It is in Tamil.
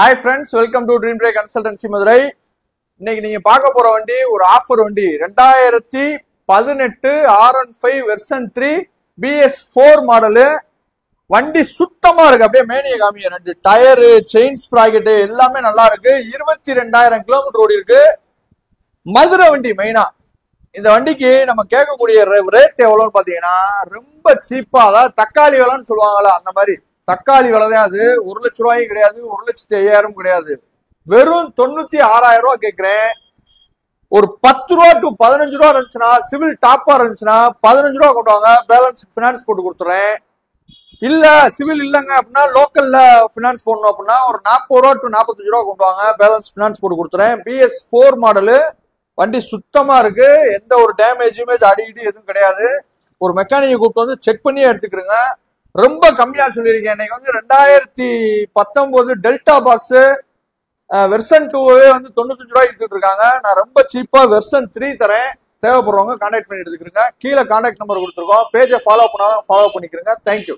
Hi friends, welcome to Dream Break Consultancy Madurai. இன்னைக்கு நீங்க பார்க்க போற வண்டி ஒரு ஆஃபர் வண்டி 2018 R15 வெர்ஷன் 3 BS4 மாடல். வண்டி சுத்தமா இருக்கு. அப்படியே மேனிய காமிங்க. ரெண்டு டயர், செயின் ஸ்ப்ராக்கெட் எல்லாமே நல்லா இருக்கு. 22,000 கிலோமீட்டர் ஓடி இருக்கு. மதுரை வண்டி மெயினா. இந்த வண்டிக்கு நம்ம கேட்கக்கூடிய ரேட் எவ்வளவுன்னு பாத்தீங்கன்னா ரொம்ப சீப்பா, அதாவது தக்காளி விலைன்னு சொல்லுவாங்கல்ல அந்த மாதிரி தக்காளி விலை தான். அது 1 லட்சம் ரூபாயும் கிடையாது, 1,05,000 கிடையாது, வெறும் 96,000 ரூபாய் கேட்கிறேன். ஒரு 10 ரூபா டு 15 ரூபா இருந்துச்சுன்னா, சிவில் டாப்பா இருந்துச்சுன்னா 15 ரூபா கொண்டு வாங்க, பேலன்ஸ் பினான்ஸ் போட்டு கொடுத்துறேன். இல்ல சிவில் இல்லங்க அப்படின்னா லோக்கல்ல பினான்ஸ் போடணும் அப்படின்னா ஒரு 40 ரூபா டு 45 ரூபா கொண்டு வாங்க, பேலன்ஸ் பினான்ஸ் போட்டு கொடுத்துறேன். BS4 மாடலு வண்டி சுத்தமா இருக்கு. எந்த ஒரு டேமேஜ் அடிக்கடி எதுவும் கிடையாது. ஒரு மெக்கானிக்கை கூப்பிட்டு வந்து செக் பண்ணியே எடுத்துக்கிறேங்க. ரொம்ப கம்மியா சொல்லியிருக்கேன். இன்னைக்கு வந்து 2019 டெல்டா பாக்ஸ் வெர்ஷன் 2 வந்து 95 ரூபாய்க்கு எடுத்துட்டு இருக்காங்க. நான் ரொம்ப சீப்பா வெர்ஷன் 3 தரேன். தேவைப்படுறவங்க கான்டாக்ட் பண்ணி எடுத்துக்கிறேங்க. கீழே கான்டாக்ட் நம்பர் கொடுத்துருக்கோம். பேஜை ஃபாலோ பண்ணாலும் ஃபாலோ பண்ணிக்கிறேங்க. தேங்க்யூ.